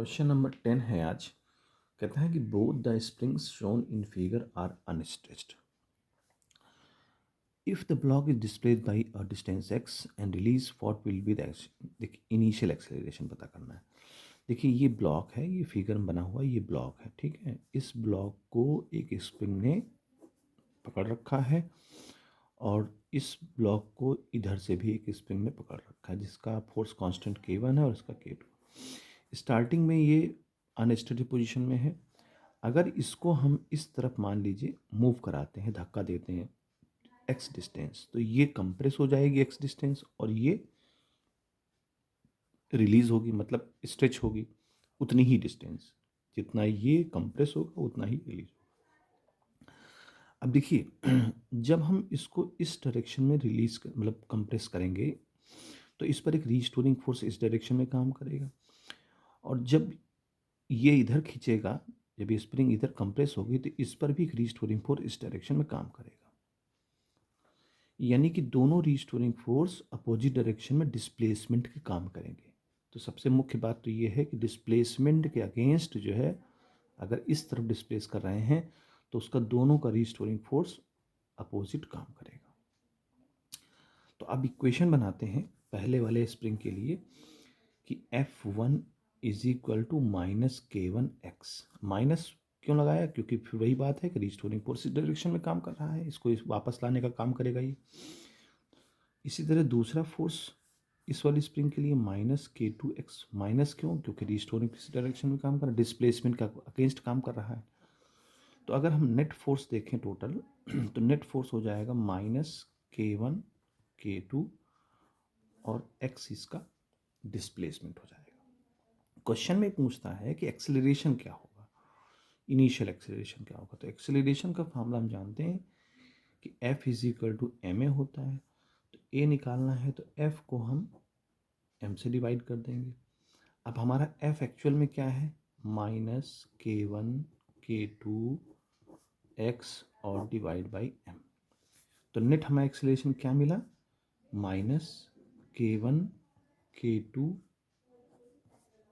Question number 10 है आज। कहता है कि both the springs shown in figure are unstretched if the block is displaced by a distance X and release what will be the initial acceleration पता करना है। देखिए ये ब्लॉक है, ये फिगर में बना हुआ ये ब्लॉक है, ठीक है। इस ब्लॉक को एक स्प्रिंग ने पकड़ रखा है और इस ब्लॉक को इधर से भी एक स्प्रिंग ने पकड़ रखा है जिसका फोर्स कांस्टेंट K1 है और इसका K2। स्टार्टिंग में ये अनस्टेडी पोजीशन में है। अगर इसको हम इस तरफ मान लीजिए मूव कराते हैं, धक्का देते हैं x डिस्टेंस, तो ये कंप्रेस हो जाएगी x डिस्टेंस और ये रिलीज होगी, मतलब स्ट्रेच होगी उतनी ही डिस्टेंस। जितना ये कंप्रेस होगा उतना ही रिलीज होगा। अब देखिए जब हम इसको इस डायरेक्शन में रिलीज मतलब कंप्रेस करेंगे तो इस पर एक रीस्टोरिंग फोर्स इस डायरेक्शन में काम करेगा और जब ये इधर खींचेगा, जब ये स्प्रिंग इधर कंप्रेस होगी तो इस पर भी एक रीस्टोरिंग फोर्स इस डायरेक्शन में काम करेगा। यानी कि दोनों रीस्टोरिंग फोर्स अपोजिट डायरेक्शन में डिस्प्लेसमेंट के काम करेंगे। तो सबसे मुख्य बात तो ये है कि डिस्प्लेसमेंट के अगेंस्ट जो है, अगर इस तरफ डिस्प्लेस कर रहे हैं तो उसका दोनों का रीस्टोरिंग फोर्स अपोजिट काम करेगा। तो अब इक्वेशन बनाते हैं पहले वाले स्प्रिंग के लिए कि F1 is equal to -K1x। Minus क्यों लगाया? क्योंकि फिर वही बात है कि रिस्टोरिंग फोर्स इस डायरेक्शन में काम कर रहा है, इसको वापस लाने का काम करेगा ये। इसी तरह दूसरा फोर्स इस वाली स्प्रिंग के लिए -K2x। माइनस क्यों? क्योंकि रिस्टोरिंग इस डायरेक्शन में काम कर रहा है, डिस्प्लेसमेंट का अगेंस्ट काम कर रहा है। तो अगर हम नेट फोर्स देखें टोटल तो नेट फोर्स हो जाएगा -K1 K2 और x इसका डिस्प्लेसमेंट हो जाएगा। क्वेश्चन में पूछता है कि एक्सेलरेशन क्या होगा, इनिशियल एक्सेलरेशन क्या होगा। तो एक्सेलरेशन का फॉर्मूला हम जानते हैं कि F is equal to ma होता है। तो a निकालना है तो F को हम m से डिवाइड कर देंगे। अब हमारा F एक्चुअल में क्या है? -K1 K2 x और डिवाइड बाई m। तो नेट हमारा एक्सेलरेशन क्या मिला? -K1 K2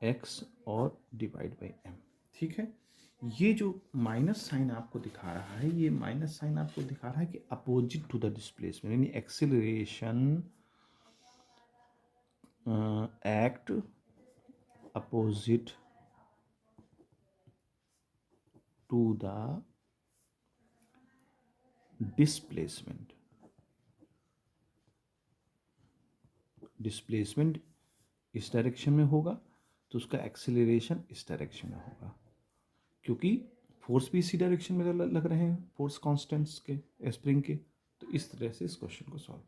x और डिवाइड बाई m। ठीक है। ये जो माइनस साइन आपको दिखा रहा है, ये माइनस साइन आपको दिखा रहा है कि अपोजिट टू द डिस्प्लेसमेंट, यानी acceleration act opposite to the displacement. Displacement इस डायरेक्शन में होगा तो उसका एक्सेलरेशन इस डायरेक्शन में होगा, क्योंकि फोर्स भी इसी डायरेक्शन में लग रहे हैं, फोर्स कांस्टेंट्स के स्प्रिंग के। तो इस तरह से इस क्वेश्चन को सॉल्व